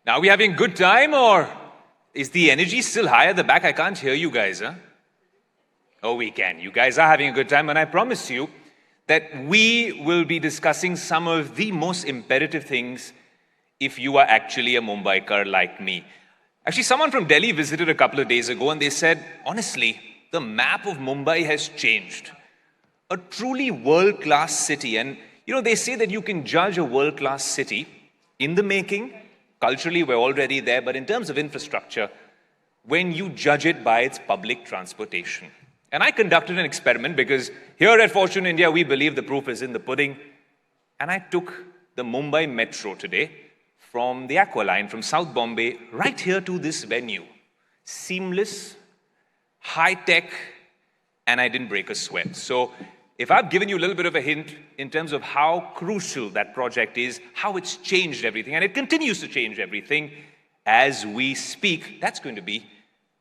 Now, are we having a good time or is the energy still high at the back? I can't hear you guys, huh? Oh, we can. You guys are having a good time, and I promise you that we will be discussing some of the most imperative things if you are actually a Mumbaiker like me. Actually, someone from Delhi visited a couple of days ago and they said, honestly, the map of Mumbai has changed. A truly world-class city. And they say that you can judge a world-class city in the making. Culturally, we're already there, but in terms of infrastructure, when you judge it by its public transportation. And I conducted an experiment because here at Fortune India, we believe the proof is in the pudding. And I took the Mumbai Metro today from the Aqua Line from South Bombay right here to this venue. Seamless, high-tech, and I didn't break a sweat. So if I've given you a little bit of a hint in terms of how crucial that project is, how it's changed everything, and it continues to change everything as we speak, that's going to be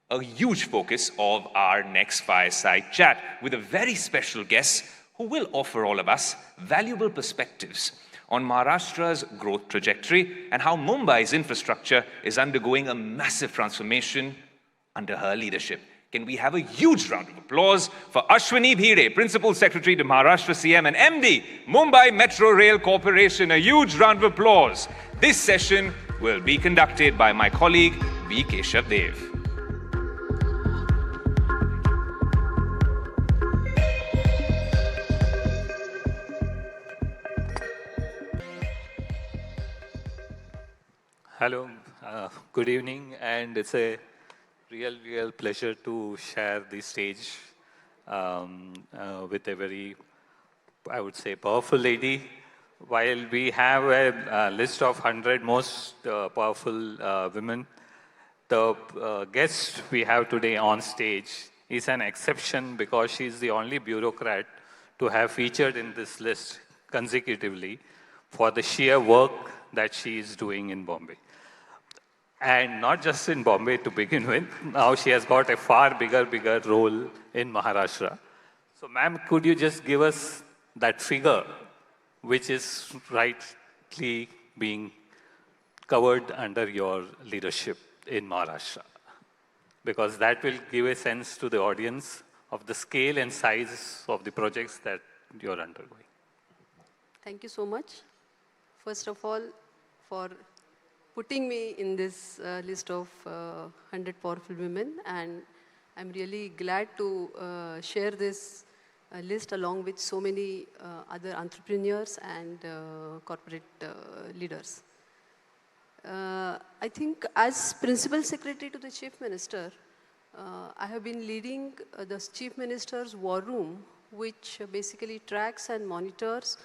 a huge focus of our next fireside chat with a very special guest who will offer all of us valuable perspectives on Maharashtra's growth trajectory and how Mumbai's infrastructure is undergoing a massive transformation under her leadership. Can we have a huge round of applause for Ashwini Bhide, Principal Secretary to Maharashtra CM and MD, Mumbai Metro Rail Corporation. A huge round of applause. This session will be conducted by my colleague, V Keshavdev. Hello, good evening, and it's a real pleasure to share the stage with a very, I would say, powerful lady. While we have a list of 100 most powerful women, the guest we have today on stage is an exception because she's the only bureaucrat to have featured in this list consecutively for the sheer work that she is doing in Bombay. And not just in Bombay to begin with, now she has got a far bigger role in Maharashtra. So ma'am, could you just give us that figure which is rightly being covered under your leadership in Maharashtra? Because that will give a sense to the audience of the scale and size of the projects that you're undergoing. Thank you so much. First of all, for putting me in this list of 100 powerful women, and I'm really glad to share this list along with so many other entrepreneurs and corporate leaders. I think as Principal Secretary to the Chief Minister, I have been leading the Chief Minister's War Room, which basically tracks and monitors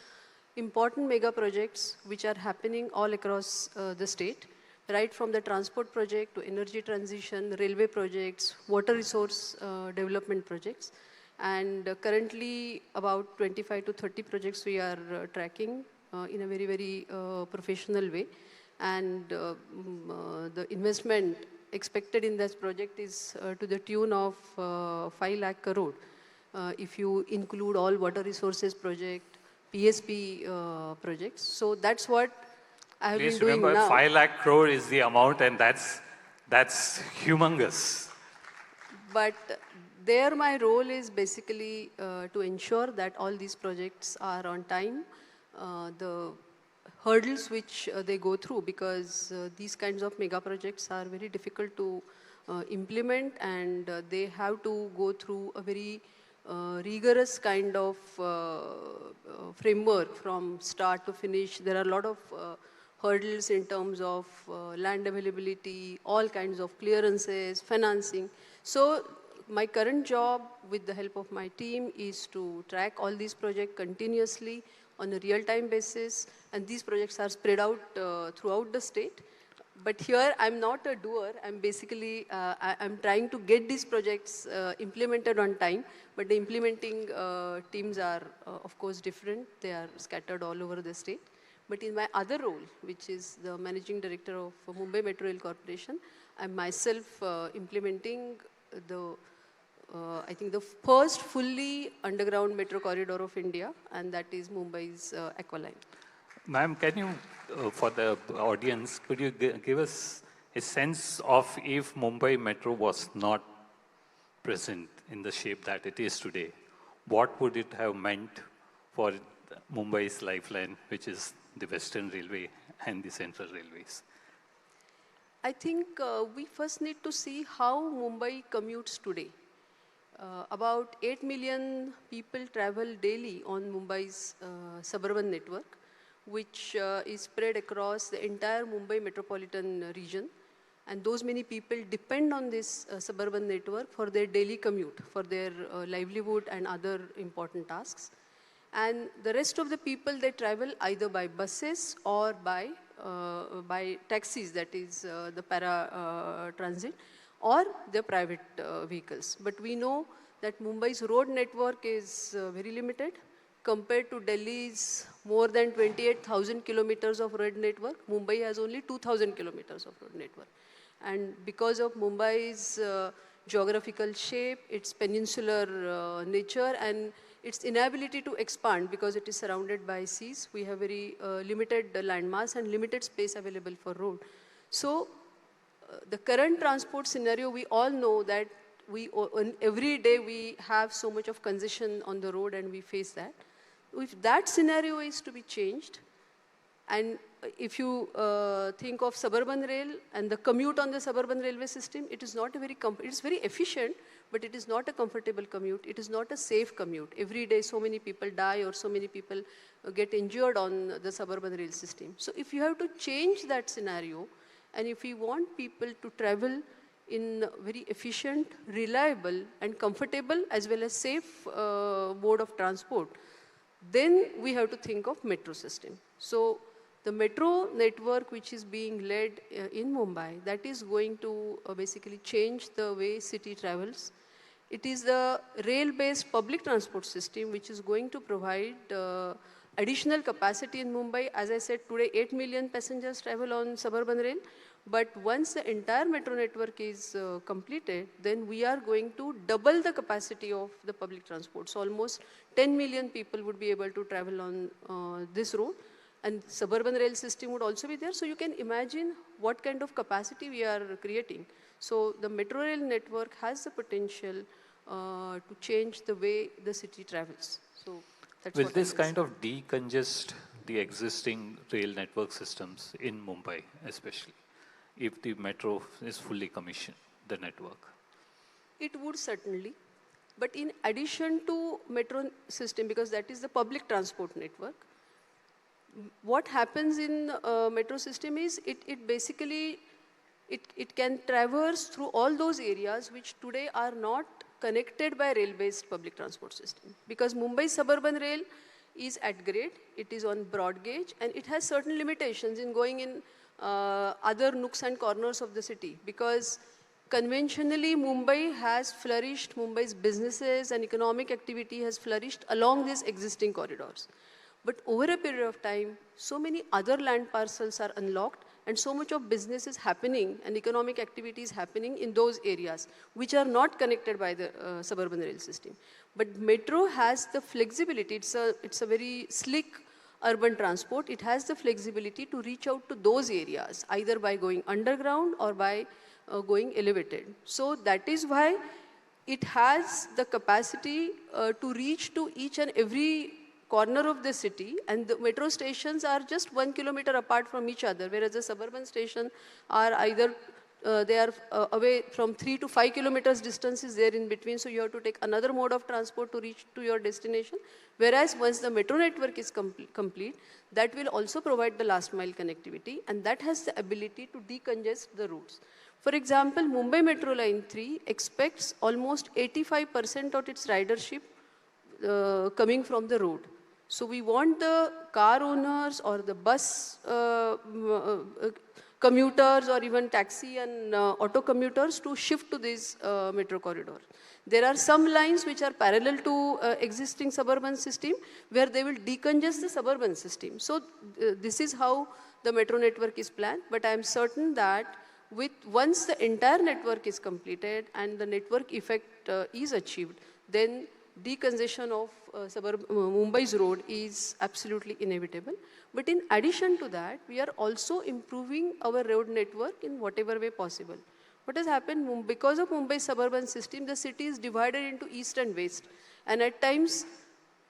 important mega projects which are happening all across the state, right from the transport project to energy transition, railway projects, water resource development projects. And currently about 25 to 30 projects we are tracking in a very professional way. And the investment expected in this project is to the tune of 5 lakh crore. If you include all water resources project, PSP projects. So that's what I have been doing now. Please remember, 5 lakh crore is the amount, and that's humongous. But there my role is basically to ensure that all these projects are on time. The hurdles which they go through, because these kinds of mega projects are very difficult to implement, and they have to go through a very rigorous kind of framework from start to finish. There are a lot of hurdles in terms of land availability, all kinds of clearances, financing. So my current job with the help of my team is to track all these projects continuously on a real-time basis, and these projects are spread out throughout the state. But here, I'm not a doer. I'm basically, I'm trying to get these projects implemented on time, but the implementing teams are, of course, different. They are scattered all over the state. But in my other role, which is the Managing Director of Mumbai Metro Rail Corporation, I'm myself implementing the, I think, the first fully underground metro corridor of India, and that is Mumbai's Aqua Line. Ma'am, can you, for the audience, could you give us a sense of if Mumbai Metro was not present in the shape that it is today, what would it have meant for Mumbai's lifeline, which is the Western Railway and the Central Railways? I think we first need to see how Mumbai commutes today. About 8 million people travel daily on Mumbai's suburban network, which is spread across the entire Mumbai metropolitan region. And those many people depend on this suburban network for their daily commute, for their livelihood and other important tasks. And the rest of the people, they travel either by buses or by taxis, that is the para transit, or the private vehicles. But we know that Mumbai's road network is very limited. Compared to Delhi's more than 28,000 kilometers of road network, Mumbai has only 2,000 kilometers of road network. And because of Mumbai's geographical shape, its peninsular nature, and its inability to expand because it is surrounded by seas, we have very limited landmass and limited space available for road. So the current transport scenario, we all know that every day we have so much of congestion on the road and we face that. If that scenario is to be changed, and if you think of suburban rail and the commute on the suburban railway system, it is not a very, it is very efficient, but it is not a comfortable commute. It is not a safe commute. Every day so many people die or so many people get injured on the suburban rail system. So if you have to change that scenario, and if we want people to travel in very efficient, reliable and comfortable as well as safe mode of transport, then we have to think of metro system. So the metro network which is being led in Mumbai, that is going to basically change the way city travels. It is the rail-based public transport system which is going to provide additional capacity in Mumbai. As I said, today 8 million passengers travel on suburban rail. But once the entire metro network is completed, then we are going to double the capacity of the public transport. So almost 10 million people would be able to travel on this road. And suburban rail system would also be there. So you can imagine what kind of capacity we are creating. So the metro rail network has the potential to change the way the city travels. So that's Will what this kind of decongest the existing rail network systems in Mumbai, especially, if the metro is fully commissioned, the network? It would certainly. But in addition to metro system, because that is the public transport network, what happens in metro system is it basically, it can traverse through all those areas which today are not connected by rail-based public transport system. Because Mumbai suburban rail is at grade, it is on broad gauge, and it has certain limitations in going in other nooks and corners of the city. Because conventionally Mumbai has flourished, Mumbai's businesses and economic activity has flourished along these existing corridors. But over a period of time, so many other land parcels are unlocked and so much of business is happening and economic activity is happening in those areas which are not connected by the suburban rail system. But metro has the flexibility, it's a very slick urban transport. It has the flexibility to reach out to those areas either by going underground or by going elevated. So that is why it has the capacity to reach to each and every corner of the city, and the metro stations are just 1 kilometer apart from each other, whereas the suburban stations are either they are away from 3 to 5 kilometers distance is there in between, so you have to take another mode of transport to reach to your destination. Whereas once the metro network is complete, that will also provide the last mile connectivity, and that has the ability to decongest the routes. For example, Mumbai Metro Line 3 expects almost 85% of its ridership coming from the road. So we want the car owners or the bus commuters or even taxi and auto commuters to shift to this metro corridor. There are some lines which are parallel to existing suburban system where they will decongest the suburban system. So this is how the metro network is planned, but I am certain that once the entire network is completed and the network effect is achieved, then decongestion of Mumbai's road is absolutely inevitable. But in addition to that, we are also improving our road network in whatever way possible. What has happened, because of Mumbai's suburban system, the city is divided into east and west. And at times,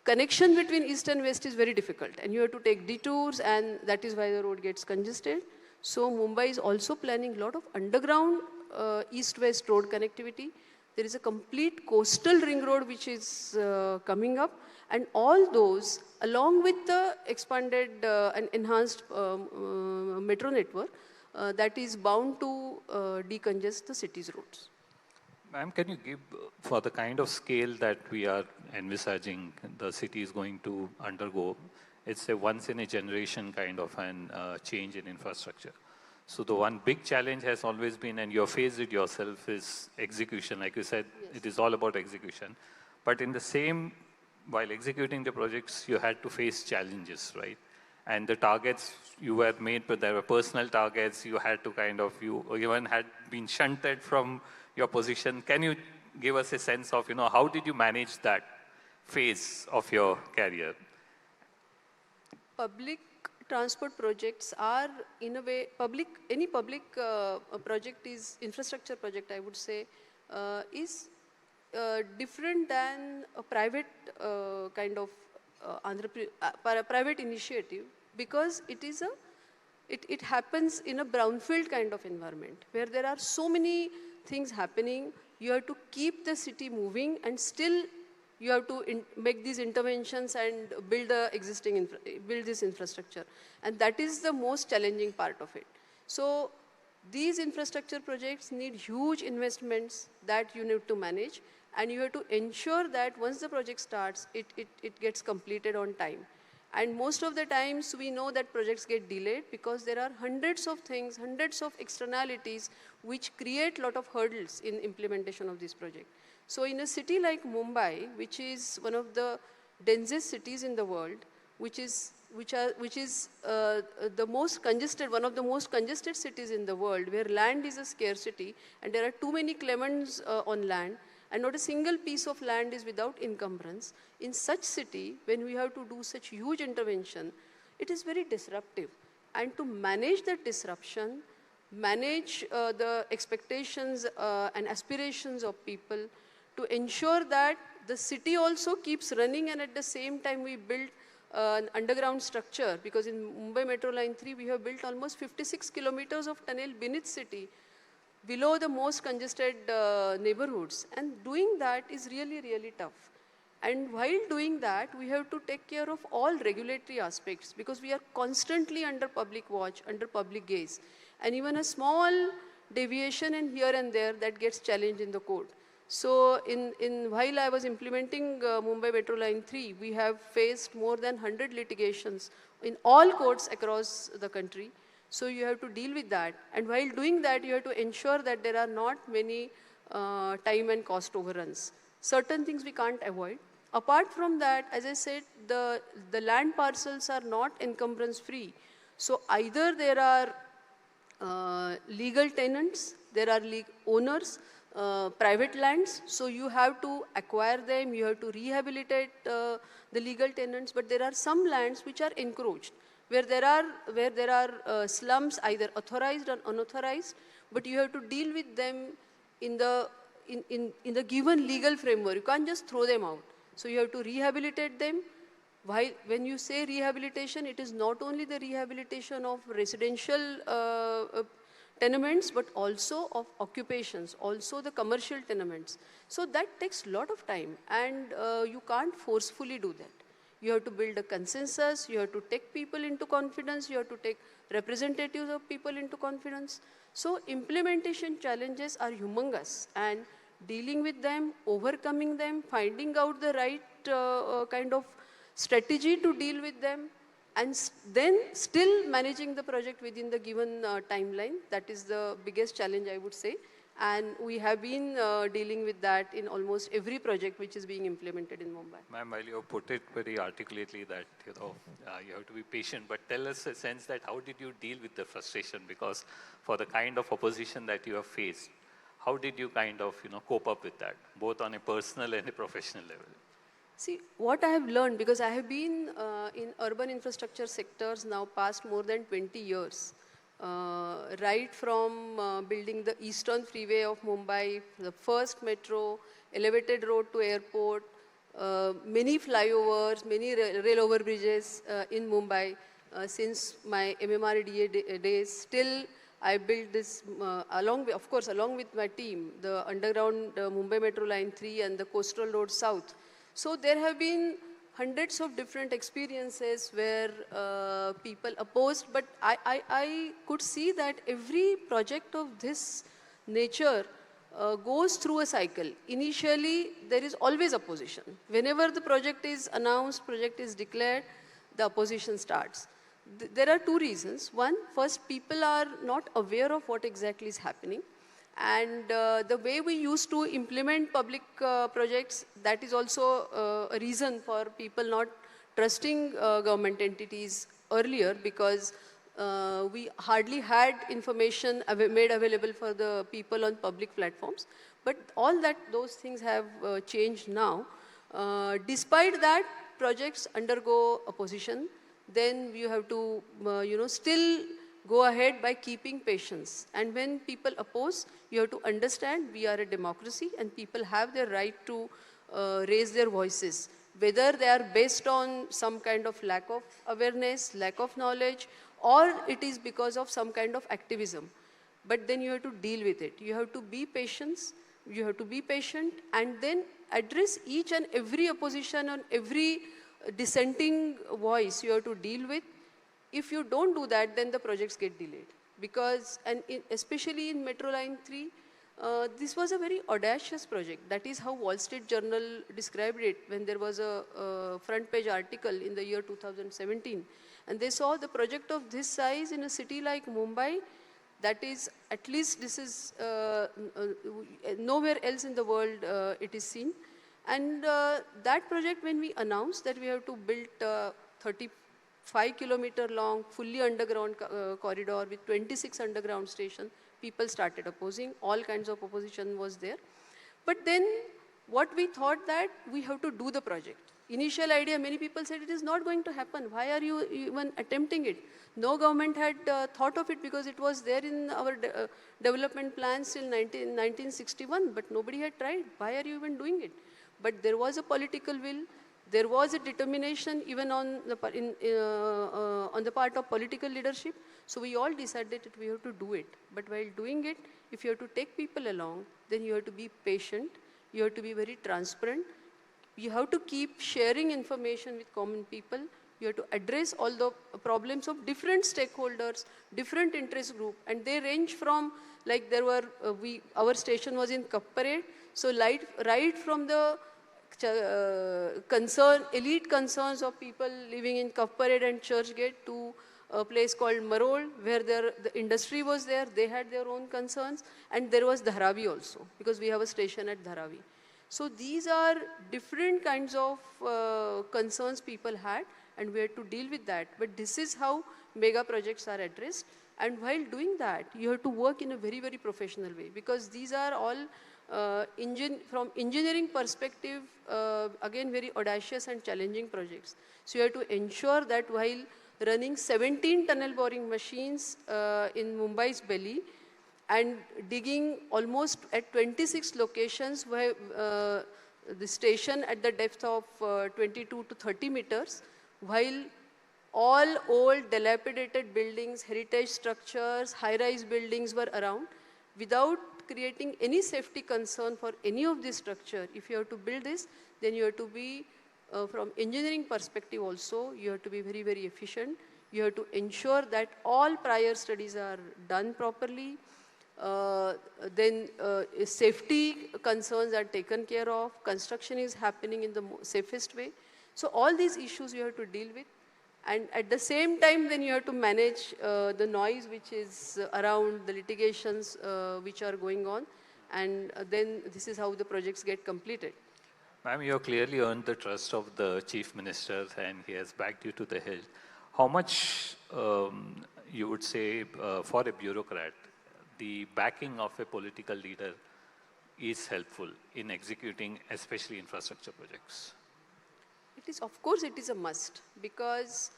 connection between east and west is very difficult. And you have to take detours, and that is why the road gets congested. So Mumbai is also planning a lot of underground east-west road connectivity. There is a complete coastal ring road which is coming up, and all those, along with the expanded and enhanced metro network, that is bound to decongest the city's roads. Ma'am, can you give, for the kind of scale that we are envisaging the city is going to undergo, it's a once in a generation kind of an change in infrastructure. So the one big challenge has always been, and you have faced it yourself, is execution. Like you said, Yes. it is all about execution. But in the same, while executing the projects, you had to face challenges, right? And the targets you were made, but there were personal targets. You had to kind of, you even had been shunted from your position. Can you give us a sense of, how did you manage that phase of your career? Public transport projects are, in a way, any public project is, infrastructure project, I would say, is different than a private kind of private initiative, because it happens in a brownfield kind of environment where there are so many things happening. You have to keep the city moving, and still you have to make these interventions and build build this infrastructure. And that is the most challenging part of it. So these infrastructure projects need huge investments that you need to manage, and you have to ensure that once the project starts, it gets completed on time. And most of the times we know that projects get delayed because there are hundreds of things, hundreds of externalities which create a lot of hurdles in implementation of this project. So in a city like Mumbai, which is one of the densest cities in the world, which is the most congested, one of the most congested cities in the world, where land is a scarcity and there are too many claimants on land, and not a single piece of land is without encumbrance. In such city, when we have to do such huge intervention, it is very disruptive. And to manage that disruption, manage the expectations and aspirations of people, to ensure that the city also keeps running, and at the same time we build an underground structure, because in Mumbai Metro Line 3 we have built almost 56 kilometers of tunnel beneath city, below the most congested neighborhoods, and doing that is really, really tough. And while doing that, we have to take care of all regulatory aspects, because we are constantly under public watch, under public gaze, and even a small deviation and here and there, that gets challenged in the court. So while I was implementing Mumbai Metro Line 3, we have faced more than 100 litigations in all courts across the country. So you have to deal with that. And while doing that, you have to ensure that there are not many time and cost overruns. Certain things we can't avoid. Apart from that, as I said, the land parcels are not encumbrance free. So either there are legal tenants, there are owners, private lands, so you have to acquire them, you have to rehabilitate the legal tenants, but there are some lands which are encroached, where there are slums, either authorized or unauthorized, but you have to deal with them in the given legal framework. You can't just throw them out. So you have to rehabilitate them. When you say rehabilitation, it is not only the rehabilitation of residential tenements, but also of occupations, also the commercial tenements. So that takes a lot of time, and you can't forcefully do that. You have to build a consensus, you have to take people into confidence, you have to take representatives of people into confidence. So implementation challenges are humongous, and dealing with them, overcoming them, finding out the right kind of strategy to deal with them, and then still managing the project within the given timeline. That is the biggest challenge, I would say. And we have been dealing with that in almost every project which is being implemented in Mumbai. Ma'am, while you put it very articulately that, you have to be patient, but tell us a sense that how did you deal with the frustration? Because for the kind of opposition that you have faced, how did you kind of, cope up with that, both on a personal and a professional level? See, what I have learned, because I have been in urban infrastructure sectors now past more than 20 years, right from building the eastern freeway of Mumbai, the first metro, elevated road to airport, many flyovers, many rail overbridges in Mumbai since my MMRDA days. Still, I built this of course, along with my team, the underground Mumbai Metro Line 3 and the coastal road south. So there have been hundreds of different experiences where people opposed, but I could see that every project of this nature goes through a cycle. Initially, there is always opposition. Whenever the project is announced, project is declared, the opposition starts. There are two reasons. One, first, people are not aware of what exactly is happening. And the way we used to implement public projects, that is also a reason for people not trusting government entities earlier, because we hardly had information made available for the people on public platforms. But all that, those things have changed now. Despite that, projects undergo opposition. Then you have to, still go ahead by keeping patience. And when people oppose, you have to understand we are a democracy and people have their right to raise their voices, whether they are based on some kind of lack of awareness, lack of knowledge, or it is because of some kind of activism. But then you have to deal with it. You have to be patient. You have to be patient and then address each and every opposition and every dissenting voice you have to deal with. If you don't do that, then the projects get delayed. Because, and especially in Metro Line 3, this was a very audacious project. That is how Wall Street Journal described it when there was a front page article in the year 2017. And they saw the project of this size in a city like Mumbai. That is, at least this is nowhere else in the world it is seen. And that project, when we announced that we have to build 35-kilometer long, fully underground corridor with 26 underground stations, people started opposing. All kinds of opposition was there. But then what we thought that we have to do the project. Initial idea, many people said it is not going to happen. Why are you even attempting it? No government had thought of it because it was there in our development plans till 1961, but nobody had tried. Why are you even doing it? But there was a political will. There was a determination even on the part of political leadership. So we all decided that we have to do it. But while doing it, if you have to take people along, then you have to be patient. You have to be very transparent. You have to keep sharing information with common people. You have to address all the problems of different stakeholders, different interest groups. And they range from, like there were, our station was in Kapparade. So right from the elite concerns of people living in Kapparade and Churchgate to a place called Marol, where the industry was there. They had their own concerns. And there was Dharavi also, because we have a station at Dharavi. So these are different kinds of concerns people had, and we had to deal with that. But this is how mega projects are addressed. And while doing that, you have to work in a very, very professional way, because these are all from engineering perspective, again, very audacious and challenging projects. So you have to ensure that while running 17 tunnel boring machines in Mumbai's belly and digging almost at 26 locations where the station at the depth of 22 to 30 meters, while all old dilapidated buildings, heritage structures, high-rise buildings were around, without creating any safety concern for any of this structure. If you have to build this, then you have to be, from engineering perspective also, you have to be very, very efficient. You have to ensure that all prior studies are done properly. Then safety concerns are taken care of. Construction is happening in the safest way. So all these issues you have to deal with. And at the same time, then you have to manage the noise which is around the litigations which are going on. And then this is how the projects get completed. Ma'am, you have clearly earned the trust of the Chief Minister and he has backed you to the hill. How much you would say for a bureaucrat, the backing of a political leader is helpful in executing especially infrastructure projects? It is, of course, it is a must, because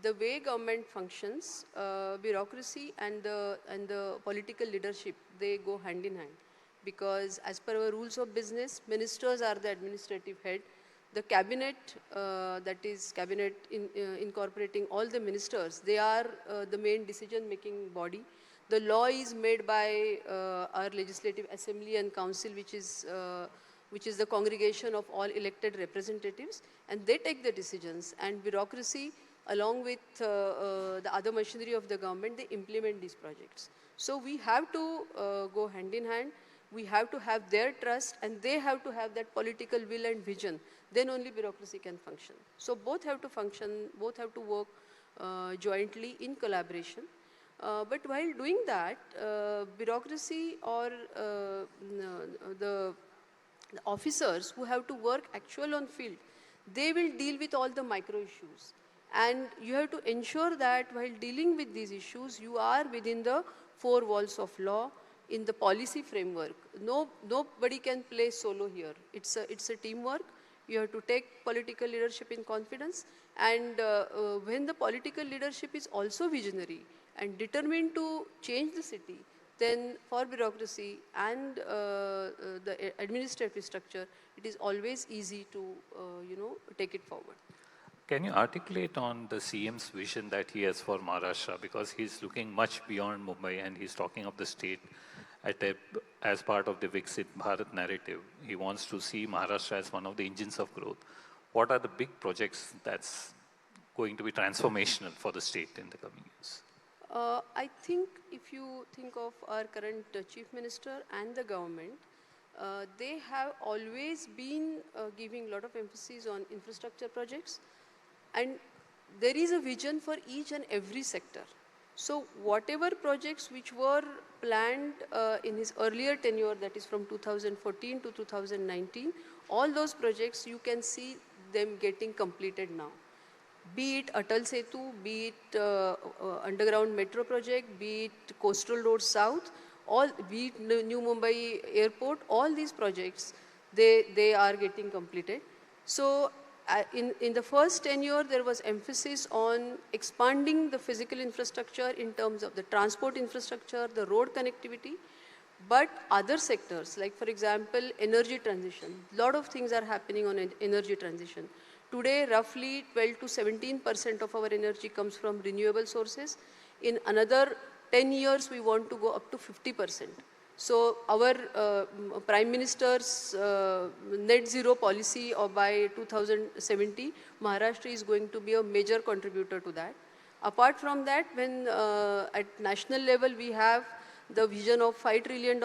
the way government functions, bureaucracy and the political leadership, they go hand in hand. Because as per our rules of business, ministers are the administrative head. The cabinet, that is cabinet incorporating all the ministers, they are the main decision-making body. The law is made by our legislative assembly and council, which is the congregation of all elected representatives, and they take the decisions. And bureaucracy, along with the other machinery of the government, they implement these projects. So we have to go hand in hand. We have to have their trust, and they have to have that political will and vision. Then only bureaucracy can function. So both have to function, both have to work jointly in collaboration. But while doing that, bureaucracy or the officers who have to work actual on field, they will deal with all the micro issues. And you have to ensure that while dealing with these issues, you are within the four walls of law, in the policy framework. Nobody can play solo here. It's a teamwork. You have to take political leadership in confidence. And when the political leadership is also visionary and determined to change the city, then for bureaucracy and the administrative structure, it is always easy to, take it forward. Can you articulate on the CM's vision that he has for Maharashtra? Because he's looking much beyond Mumbai, and he's talking of the state as part of the Viksit Bharat narrative. He wants to see Maharashtra as one of the engines of growth. What are the big projects that's going to be transformational for the state in the coming years? I think if you think of our current Chief Minister and the government, they have always been giving a lot of emphasis on infrastructure projects, and there is a vision for each and every sector. So whatever projects which were planned in his earlier tenure, that is from 2014 to 2019, all those projects you can see them getting completed now. Be it Atal Setu, be it underground metro project, be it Coastal Road South, be it New Mumbai Airport, all these projects, they are getting completed. So in the first tenure, there was emphasis on expanding the physical infrastructure in terms of the transport infrastructure, the road connectivity, but other sectors, like for example, energy transition. A lot of things are happening on energy transition. Today, roughly 12 to 17% of our energy comes from renewable sources. In another 10 years, we want to go up to 50%. So our Prime Minister's net zero policy by 2070, Maharashtra is going to be a major contributor to that. Apart from that, when at national level we have the vision of $5 trillion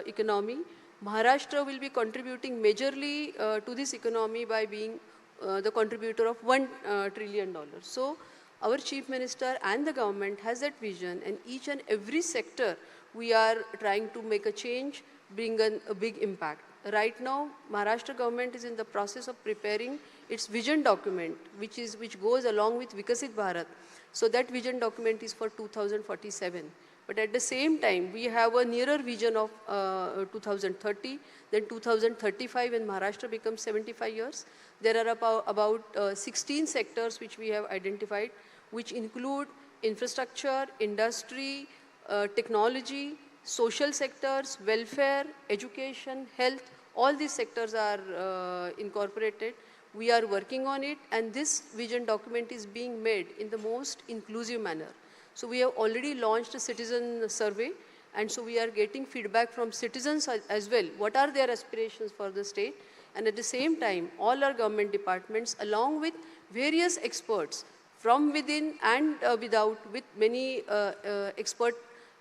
economy, Maharashtra will be contributing majorly to this economy by being the contributor of $1 trillion. So our Chief Minister and the government has that vision, and each and every sector we are trying to make a change, bring a big impact. Right now, Maharashtra government is in the process of preparing its vision document, which goes along with Vikasit Bharat. So that vision document is for 2047. But at the same time, we have a nearer vision of 2030, then 2035 when Maharashtra becomes 75 years. There are about 16 sectors which we have identified, which include infrastructure, industry, technology, social sectors, welfare, education, health. All these sectors are incorporated. We are working on it, and this vision document is being made in the most inclusive manner. So we have already launched a citizen survey, and so we are getting feedback from citizens as well. What are their aspirations for the state? And at the same time, all our government departments, along with various experts from within and without, with many expert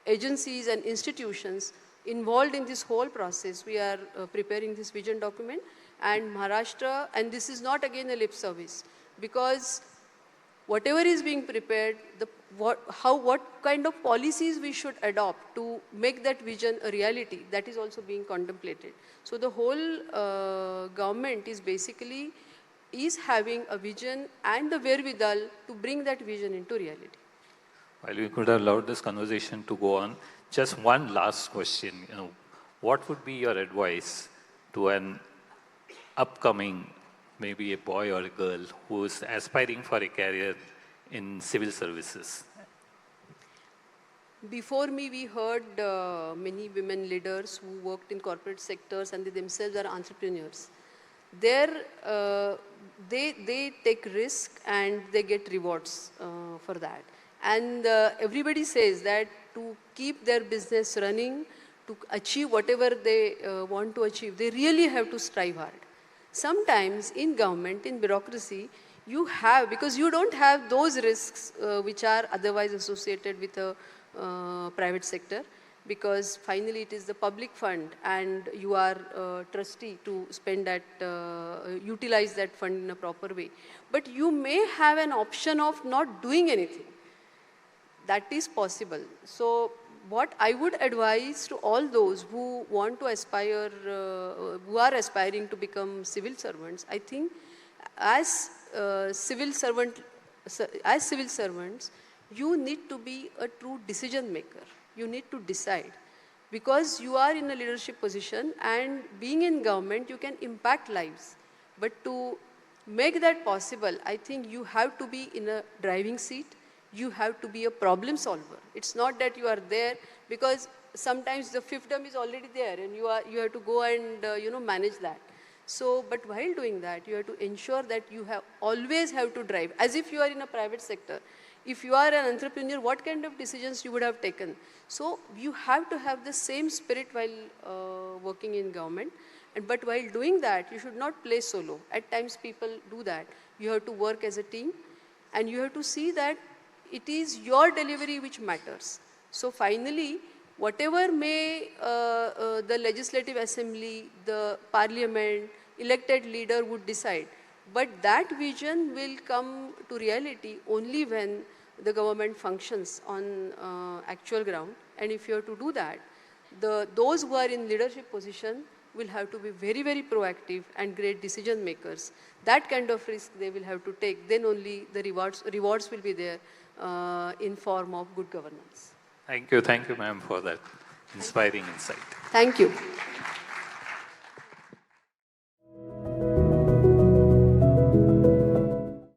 agencies and institutions involved in this whole process, we are preparing this vision document. And Maharashtra, and this is not again a lip service, because whatever is being prepared, what kind of policies we should adopt to make that vision a reality, that is also being contemplated. So the whole government is having a vision and the wherewithal to bring that vision into reality. While we could have allowed this conversation to go on, just one last question. What would be your advice to an upcoming maybe a boy or a girl who is aspiring for a career in civil services? Before me, we heard many women leaders who worked in corporate sectors and they themselves are entrepreneurs. There, they take risk and they get rewards for that. And everybody says that to keep their business running, to achieve whatever they want to achieve, they really have to strive hard. Sometimes in government, in bureaucracy, you have, because you don't have those risks which are otherwise associated with a private sector, because finally it is the public fund and you are trustee to spend that, utilize that fund in a proper way. But you may have an option of not doing anything. That is possible. So what I would advise to all those who want to aspire, who are aspiring to become civil servants, I think as civil servants, you need to be a true decision maker. You need to decide, because you are in a leadership position and being in government, you can impact lives. But to make that possible, I think you have to be in a driving seat. You have to be a problem solver. It's not that you are there, because sometimes the fiefdom is already there and you have to go and manage that. So, but while doing that, you have to ensure that you always have to drive, as if you are in a private sector. If you are an entrepreneur, what kind of decisions you would have taken? So you have to have the same spirit while working in government. But while doing that, you should not play solo. At times people do that. You have to work as a team and you have to see that it is your delivery which matters. So finally, whatever may the legislative assembly, the parliament, elected leader would decide, but that vision will come to reality only when the government functions on actual ground. And if you have to do that, those who are in leadership position will have to be very, very proactive and great decision makers. That kind of risk they will have to take. Then only the rewards will be there in form of good governance. Thank you, ma'am, for that inspiring insight. Thank you.